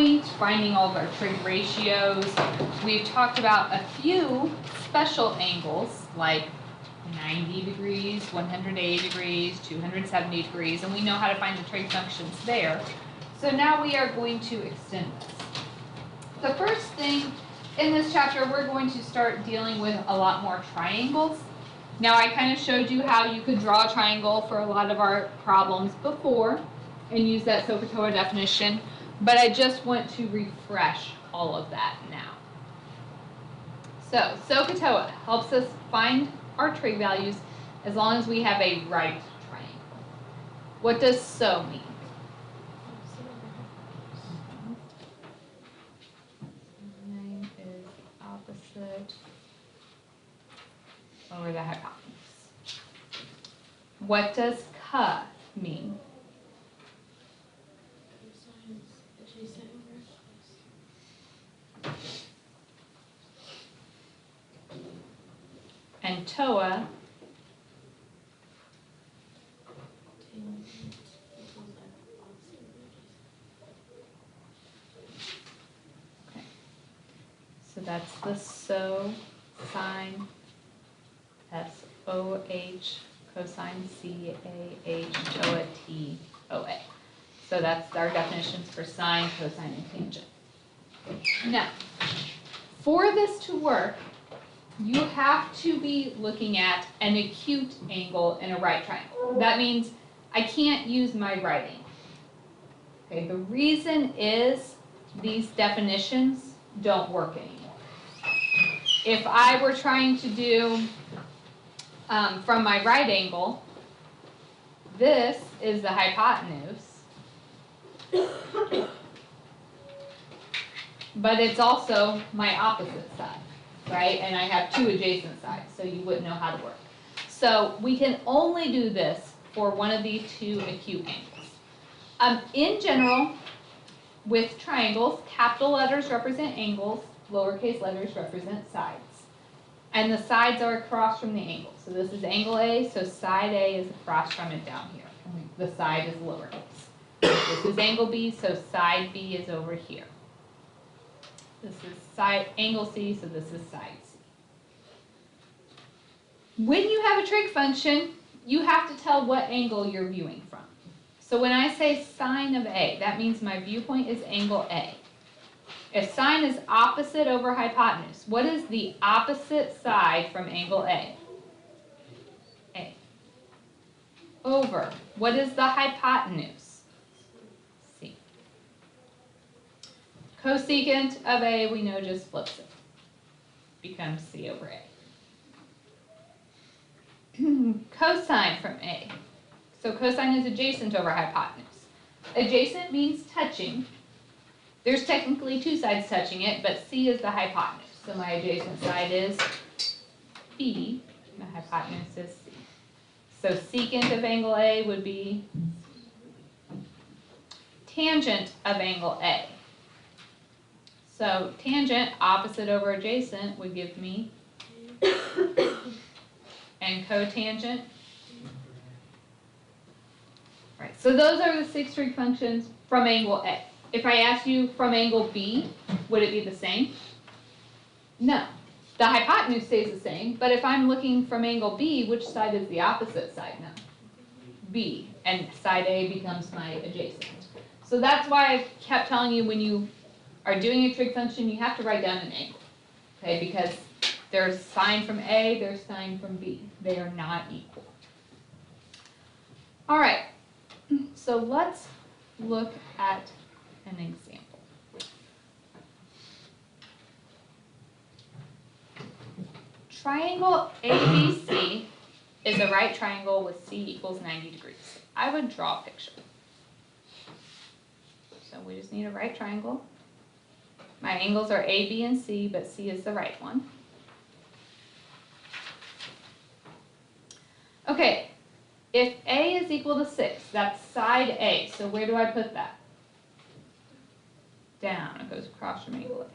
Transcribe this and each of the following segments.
point, finding all of our trig ratios. We've talked about a few special angles like 90 degrees, 180 degrees, 270 degrees, and we know how to find the trig functions there. So now we are going to extend this. The first thing in this chapter, we're going to start dealing with a lot more triangles. Now, I kind of showed you how you could draw a triangle for a lot of our problems before and use that SOHCAHTOA definition, but I just want to refresh all of that now. So, SOHCAHTOA helps us find our trig values as long as we have a right triangle. What does SO mean? Sine is opposite over the hypotenuse. What does CA mean? And TOA okay. So that's the SO, sine, SOH, cosine CAH, TOA, TOA. So that's our definitions for sine, cosine, and tangent. Now, for this to work, you have to be looking at an acute angle in a right triangle. That means I can't use my right angle. Okay, the reason is these definitions don't work anymore. If I were trying to do from my right angle, this is the hypotenuse, but it's also my opposite side, right? And I have two adjacent sides, so you wouldn't know how to work. So we can only do this for one of these two acute angles. In general, with triangles, capital letters represent angles, lowercase letters represent sides. And the sides are across from the angle. So this is angle A, so side A is across from it down here. The side is lowercase. This is angle B, so side B is over here. This is side angle C, so this is side C. When you have a trig function, you have to tell what angle you're viewing from. So when I say sine of A, that means my viewpoint is angle A. If sine is opposite over hypotenuse, what is the opposite side from angle A? A. Over. What is the hypotenuse? C. Cosecant of A, we know, just flips it. Becomes C over A. Cosine from A. So cosine is adjacent over hypotenuse. Adjacent means touching. There's technically two sides touching it, but C is the hypotenuse. So my adjacent side is B, the hypotenuse is C. So secant of angle A would be tangent of angle A. So tangent, opposite over adjacent, would give me, and cotangent. Right, so those are the 6 trig functions from angle A. If I ask you from angle B, would it be the same? No. The hypotenuse stays the same, but if I'm looking from angle B, which side is the opposite side now? B, and side A becomes my adjacent. So that's why I kept telling you when you are doing a trig function, you have to write down an angle, okay? Because there's sine from A, there's sine from B. They are not equal. All right, so let's look at an example. Triangle ABC is a right triangle with C equals 90 degrees. I would draw a picture. So we just need a right triangle. My angles are A, B, and C, but C is the right one. Okay, if A is equal to 6, that's side A. So where do I put that? Down. It goes across from angle A.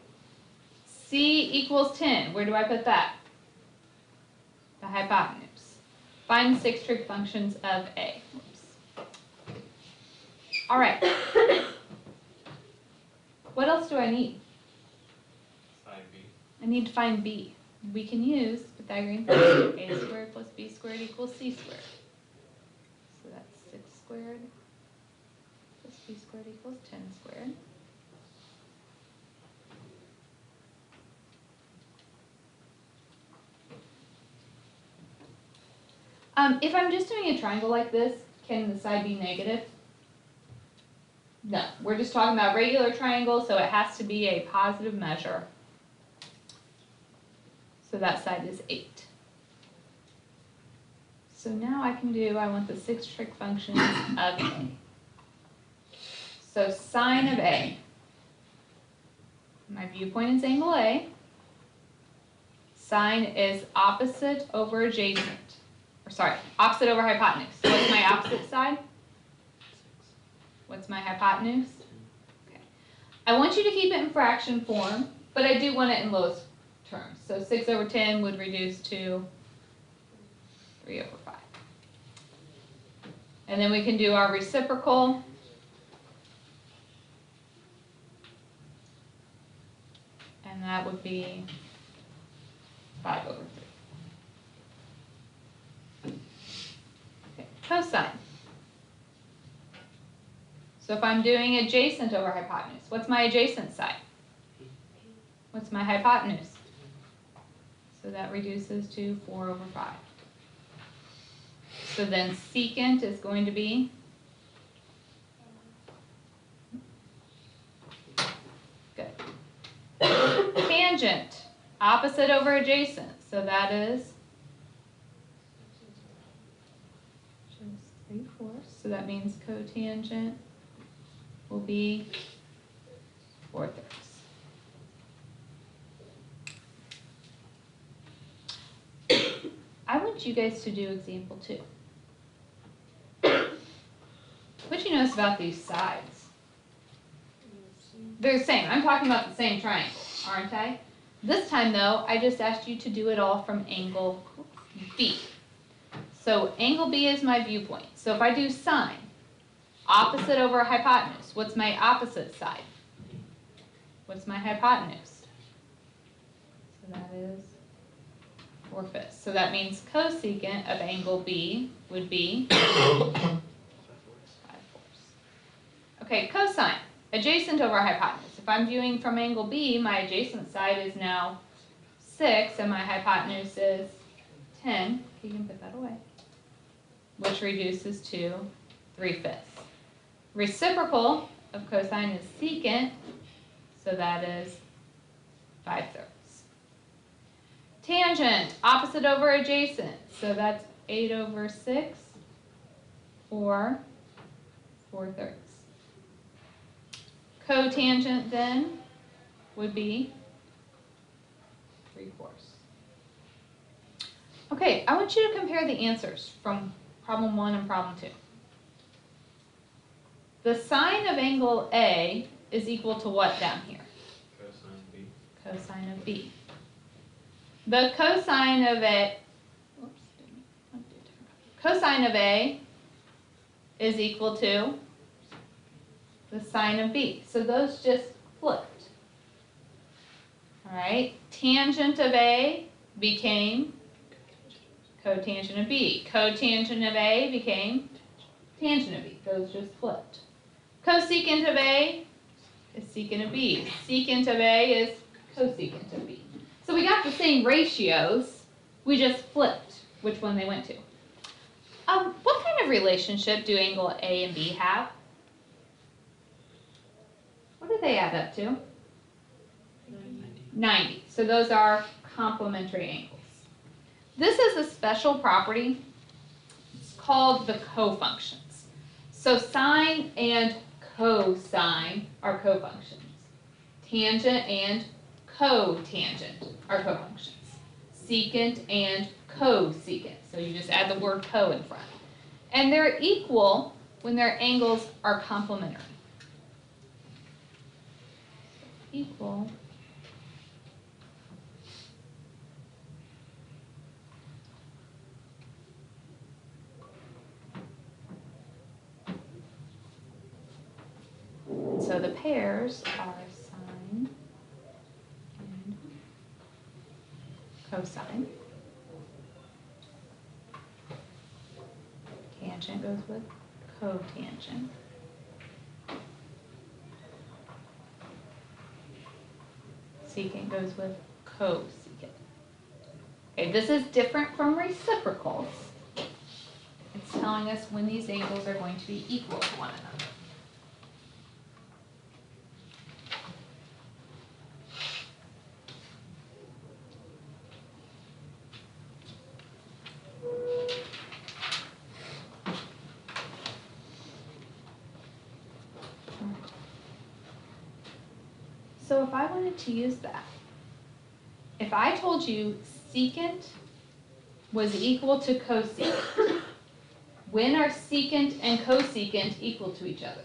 C equals 10. Where do I put that? The hypotenuse. Find the 6 trig functions of A. Oops. All right. What else do I need? Side B. I need to find b. We can use Pythagorean theorem. A squared plus b squared equals c squared. So that's 6 squared plus b squared equals 10 squared. If I'm just doing a triangle like this, can the side be negative? No, we're just talking about regular triangles, so it has to be a positive measure. So that side is 8. So now I want the 6 trig functions of A. So sine of A. My viewpoint is angle A. Sine is opposite over adjacent. Opposite over hypotenuse. So what's my opposite side? What's my hypotenuse? Okay. I want you to keep it in fraction form, but I do want it in lowest terms. So 6 over 10 would reduce to 3 over 5. And then we can do our reciprocal. And that would be 5 over 3. Okay, cosine. So if I'm doing adjacent over hypotenuse, what's my adjacent side? What's my hypotenuse? So that reduces to 4 over 5. So then secant is going to be good. Tangent, opposite over adjacent. So that is just 3/4. So that means cotangent will be 4/3. I want you guys to do example 2. What you notice about these sides? They're the same. I'm talking about the same triangle, aren't I? This time, though, I just asked you to do it all from angle B. So angle B is my viewpoint. So if I do sine, opposite over hypotenuse, what's my opposite side? What's my hypotenuse? So that is 4/5. So that means cosecant of angle B would be 5/4. Okay, cosine, adjacent over hypotenuse. If I'm viewing from angle B, my adjacent side is now 6 and my hypotenuse is 10. You can put that away. Which reduces to 3/5. Reciprocal of cosine is secant, so that is 5/3. Tangent, opposite over adjacent, so that's 8 over 6 or 4/3. Cotangent then would be 3/4. Okay, I want you to compare the answers from problem 1 and problem 2. The sine of angle A is equal to what down here? Cosine B. Cosine of B. The cosine of A, cosine of A is equal to the sine of B. So those just flipped. All right, tangent of A became cotangent of B. Cotangent of A became tangent of B. Those just flipped. Cosecant of A is secant of B. Secant of A is cosecant of B. So we got the same ratios, we just flipped which one they went to. What kind of relationship do angle A and B have? What do they add up to? 90. So those are complementary angles. This is a special property. It's called the cofunctions. So sine and cosine are cofunctions. Tangent and cotangent are cofunctions. Secant and cosecant. So you just add the word co in front. And they're equal when their angles are complementary. Equal so the pairs are cosine. Tangent goes with cotangent. Secant goes with cosecant. Okay, this is different from reciprocals. It's telling us when these angles are going to be equal to one another. So if I wanted to use that, if I told you secant was equal to cosecant, when are secant and cosecant equal to each other?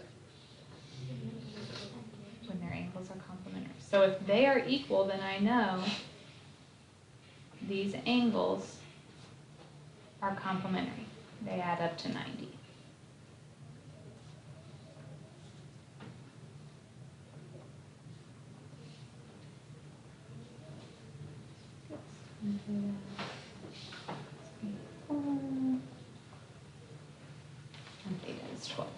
When their angles are complementary. So if they are equal, then I know these angles are complementary. They add up to 90. And theta is 12.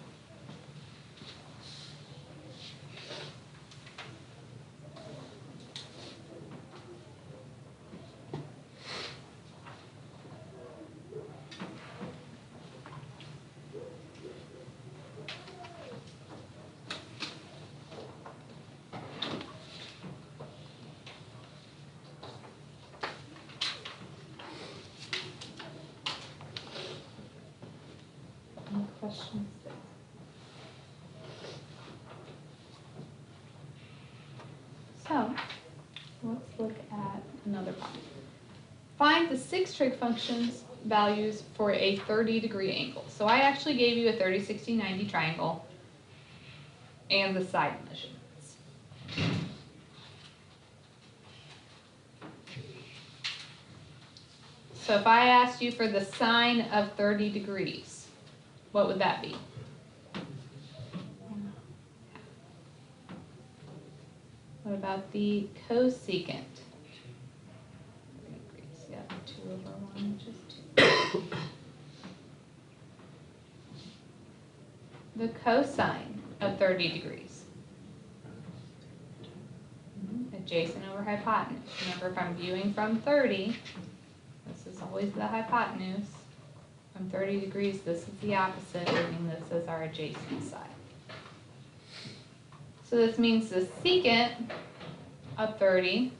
Any questions there? So, let's look at another problem. Find the 6 trig functions values for a 30-degree angle. So I actually gave you a 30, 60, 90 triangle and the side measurements. So if I asked you for the sine of 30 degrees, what would that be? What about the cosecant? Yeah, 2 over 1, which is 2. The cosine of 30 degrees. Adjacent over hypotenuse. Remember, if I'm viewing from 30, this is always the hypotenuse. From 30 degrees, this is the opposite, meaning this is our adjacent side. So this means the secant of 30,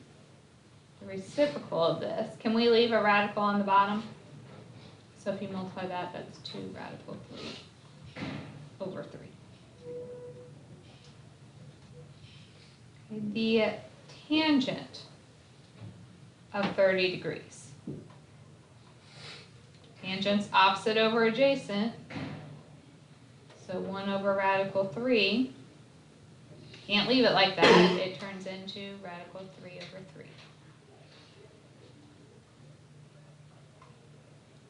the reciprocal of this. Can we leave a radical on the bottom? So if you multiply that, that's 2 radical 3 over 3. Okay, the tangent of 30 degrees. Tangent's opposite over adjacent. So 1 over radical 3. Can't leave it like that. It turns into radical 3 over 3.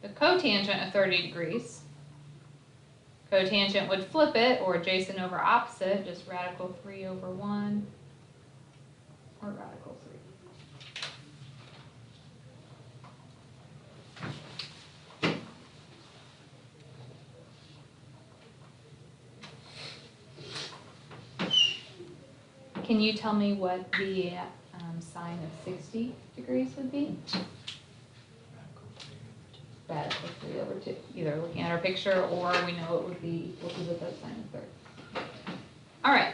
The cotangent of 30 degrees. Cotangent would flip it, or adjacent over opposite, just radical 3 over 1, or radical 3. Can you tell me what the sine of 60 degrees would be? Radical 3 over 2. Either looking at our picture, or we know it would be equal to the cosine of 30. All right.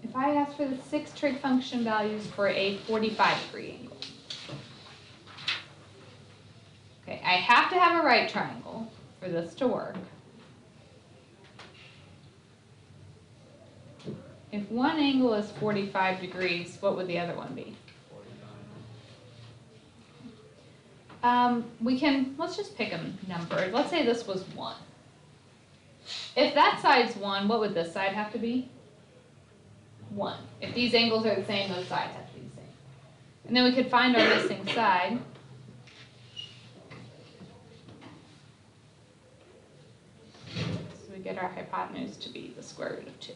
If I ask for the 6 trig function values for a 45-degree angle. Okay, I have to have a right triangle for this to work. If one angle is 45 degrees, what would the other one be? Let's just pick a number. Let's say this was 1. If that side's 1, what would this side have to be? 1. If these angles are the same, those sides have to be the same. And then we could find our missing side. So we get our hypotenuse to be the square root of 2.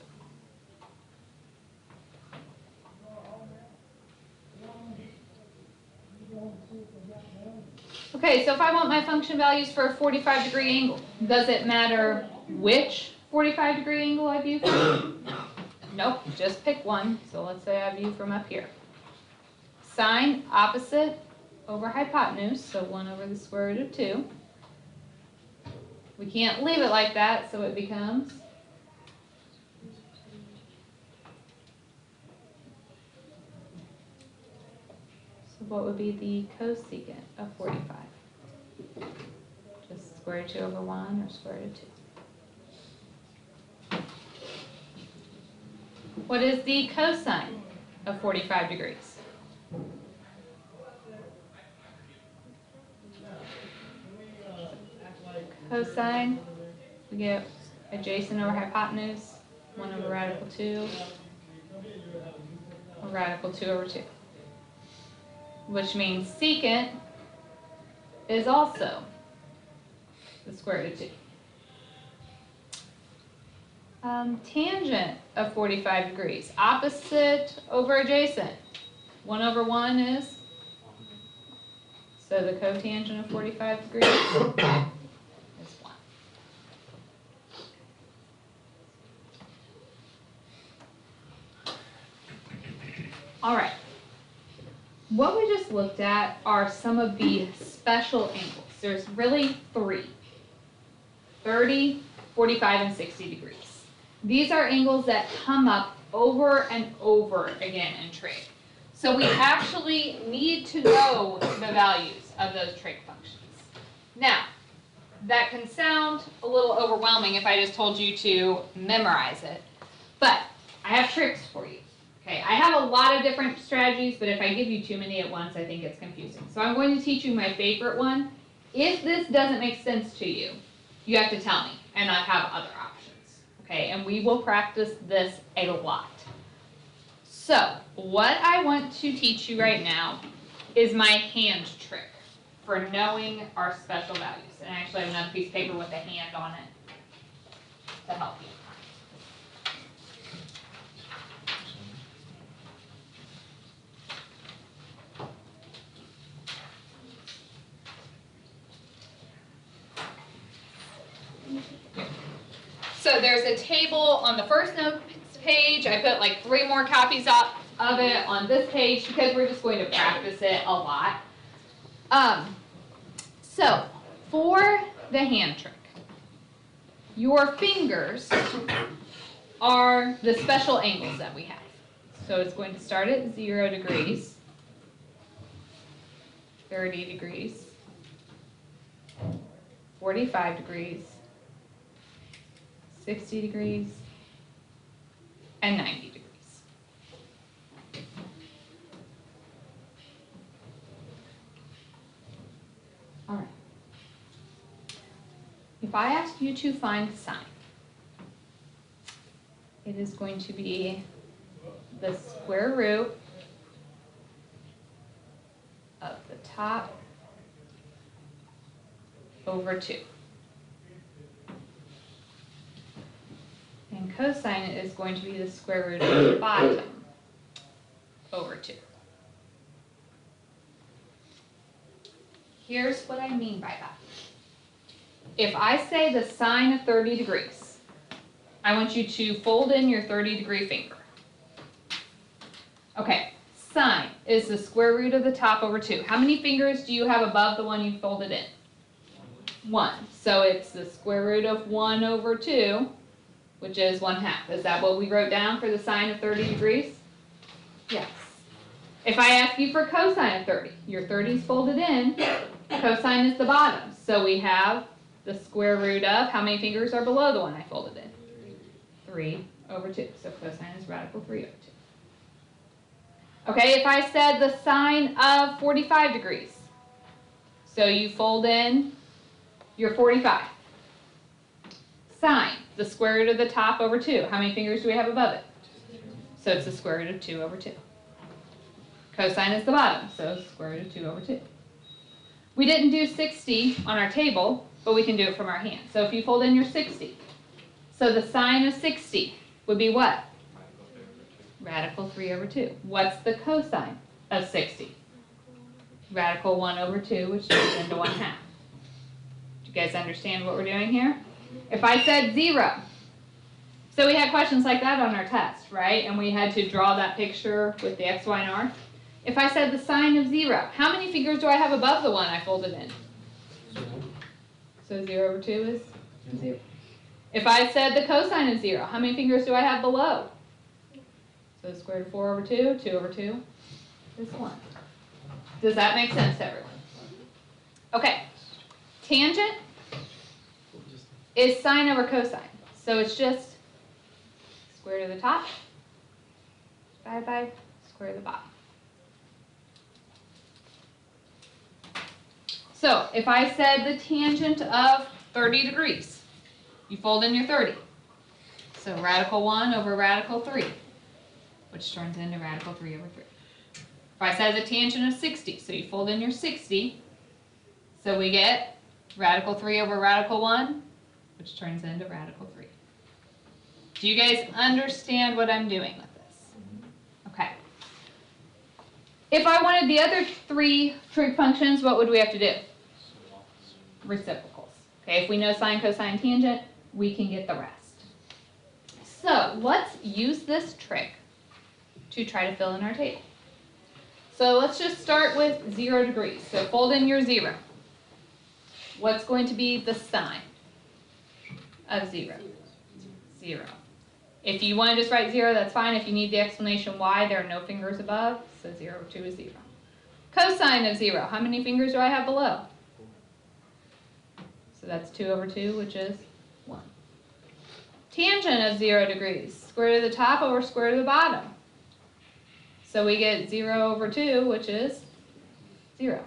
Okay, so if I want my function values for a 45-degree angle, does it matter which 45-degree angle I view from? Nope, just pick one. So let's say I view from up here. Sine opposite over hypotenuse, so 1 over the square root of 2. We can't leave it like that, so it becomes what would be the cosecant of 45? Just square root of 2 over 1 or square root of 2? What is the cosine of 45 degrees? Cosine, we get adjacent over hypotenuse, 1 over radical 2, or radical 2 over 2. Which means secant is also the square root of 2. Tangent of 45 degrees, opposite over adjacent. 1 over 1 is, so the cotangent of 45 degrees is 1. All right. What we just looked at are some of the special angles. There's really 3, 30, 45, and 60 degrees. These are angles that come up over and over again in trig. So we actually need to know the values of those trig functions. Now, that can sound a little overwhelming if I just told you to memorize it, but I have tricks for you. Okay, I have a lot of different strategies, but if I give you too many at once, I think it's confusing. So I'm going to teach you my favorite one. If this doesn't make sense to you, you have to tell me, and I have other options. Okay, and we will practice this a lot. So what I want to teach you right now is my hand trick for knowing our special values. And I actually have another piece of paper with a hand on it to help you. So there's a table on the first note page. I put like 3 more copies up of it on this page because we're just going to practice it a lot. So for the hand trick, your fingers are the special angles that we have. So it's going to start at 0 degrees, 30 degrees, 45 degrees, 60 degrees, and 90 degrees. All right. If I ask you to find sine, it is going to be the square root of the top over 2. And cosine is going to be the square root of the bottom over 2. Here's what I mean by that. If I say the sine of 30 degrees, I want you to fold in your 30-degree finger. Okay, sine is the square root of the top over 2. How many fingers do you have above the one you folded in? 1. So it's the square root of 1 over 2, which is 1/2. Is that what we wrote down for the sine of 30 degrees? Yes. If I ask you for cosine of 30, your 30 is folded in, cosine is the bottom. So we have the square root of, how many fingers are below the one I folded in? 3 over 2. So cosine is radical 3 over 2. Okay, if I said the sine of 45 degrees, so you fold in your 45. Sine, the square root of the top over 2. How many fingers do we have above it? So it's the square root of 2 over 2. Cosine is the bottom, so square root of 2 over 2. We didn't do 60 on our table, but we can do it from our hand. So if you fold in your 60, so the sine of 60 would be what? Radical 3 over 2. What's the cosine of 60? radical 1 over 2, which turns into 1/2. Do you guys understand what we're doing here? If I said 0, so we had questions like that on our test, right? And we had to draw that picture with the x, y, and r. If I said the sign of 0, how many fingers do I have above the 1 I folded in? So 0 over 2 is 0. If I said the cosine of 0, how many fingers do I have below? So the square root of 4 over 2, 2 over 2 is 1. Does that make sense to everyone? Okay. Tangent is sine over cosine. So it's just square root of the top divided by square root of the bottom. So if I said the tangent of 30 degrees, you fold in your 30. So radical 1 over radical 3, which turns into radical 3 over 3. If I said the tangent of 60, so you fold in your 60. So we get radical 3 over radical 1, which turns into radical 3. Do you guys understand what I'm doing with this? Okay. If I wanted the other 3 trig functions, what would we have to do? Reciprocals. Okay, if we know sine, cosine, tangent, we can get the rest. So let's use this trick to try to fill in our table. So let's just start with 0 degrees. So fold in your 0. What's going to be the sign of 0? 0. If you want to just write 0, that's fine. If you need the explanation why, there are no fingers above, so 0 over 2 is 0. Cosine of 0, how many fingers do I have below? So that's 2 over 2, which is 1. Tangent of 0 degrees, square root of the top over square root of the bottom. So we get 0 over 2, which is 0.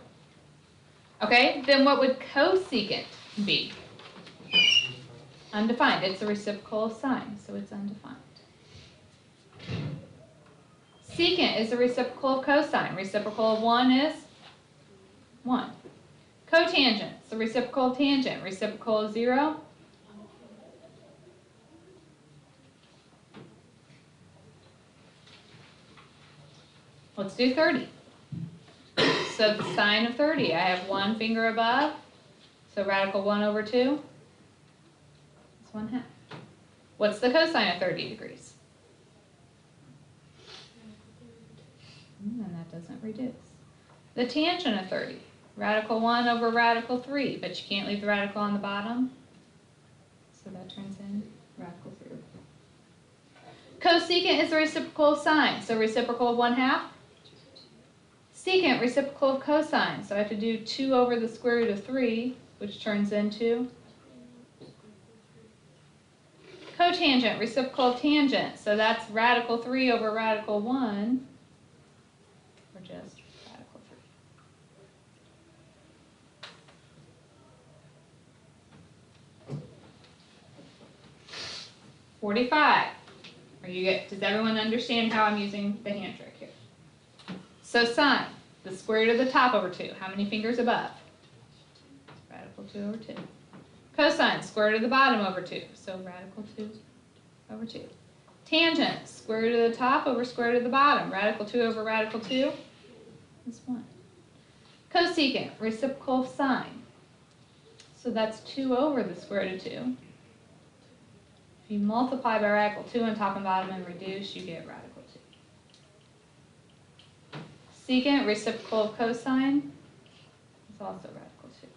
Okay, then what would cosecant be? Undefined. It's a reciprocal of sine, so it's undefined. Secant is a reciprocal of cosine. Reciprocal of 1 is 1. Cotangent is the reciprocal of tangent. Reciprocal of 0. Let's do 30. So the sine of 30, I have 1 finger above. So radical 1 over 2 is 1/2. What's the cosine of 30 degrees? And that doesn't reduce. The tangent of 30, radical 1 over radical 3, but you can't leave the radical on the bottom. So that turns in radical 3. Cosecant is the reciprocal of sine, so reciprocal of 1/2. Secant, reciprocal of cosine, so I have to do 2 over the square root of 3, which turns into cotangent, reciprocal of tangent, so that's radical 3 over radical 1, or just radical 3. 45. Does everyone understand how I'm using the hand trick here? So sine, the square root of the top over 2. How many fingers above? Radical 2 over 2. Cosine, square root of the bottom over 2. So radical 2 over 2. Tangent, square root of the top over square root of the bottom. Radical 2 over radical 2 is 1. Cosecant, reciprocal of sine. So that's 2 over the square root of 2. If you multiply by radical 2 on top and bottom and reduce, you get radical 2. Secant, reciprocal of cosine, is also radical 2.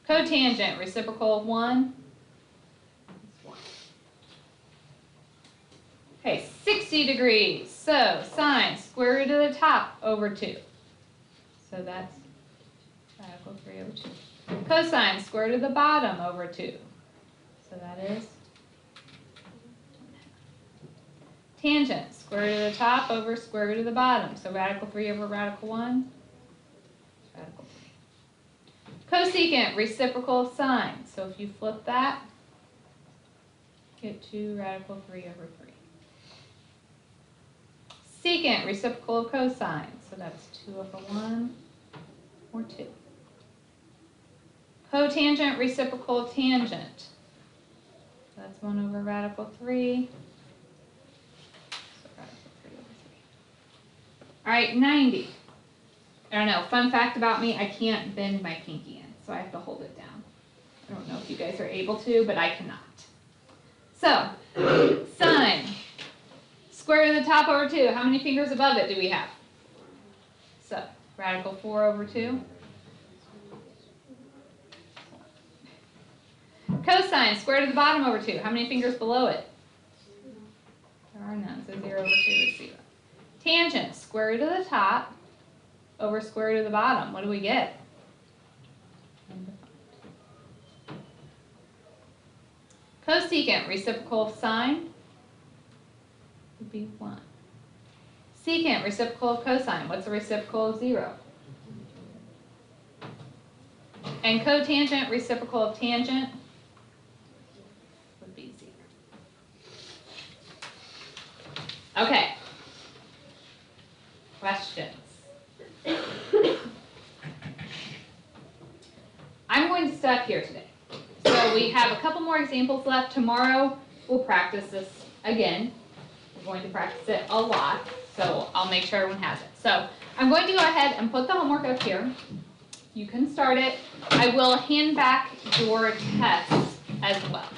Cotangent, reciprocal of 1, is 1. Okay, 60 degrees. So sine, square root of the top over 2. So that's radical 3 over 2. Cosine, square root of the bottom over 2. So that is tangent, square root of the top over square root of the bottom. So radical 3 over radical 1 is radical 3. Cosecant, reciprocal of sine. So if you flip that, get 2 radical 3 over 3. Secant, reciprocal of cosine. So that's 2 over 1 or 2. Cotangent, reciprocal of tangent. So that's 1 over radical 3. All right, 90. I don't know, fun fact about me, I can't bend my pinky in, so I have to hold it down. I don't know if you guys are able to, but I cannot. So, sine. Square root of the top over 2. How many fingers above it do we have? So, radical 4 over 2. Cosine, square root of the bottom over 2. How many fingers below it? There are none, so 0 over 2 is 0. Tangent, square root of the top over square root of the bottom. What do we get? Cosecant, reciprocal of sine, would be 1. Secant, reciprocal of cosine. What's the reciprocal of 0? And cotangent, reciprocal of tangent, would be 0. Okay. Questions? I'm going to stop here today. So we have a couple more examples left. Tomorrow we'll practice this again. We're going to practice it a lot, so I'll make sure everyone has it. So I'm going to go ahead and put the homework up here. You can start it. I will hand back your tests as well.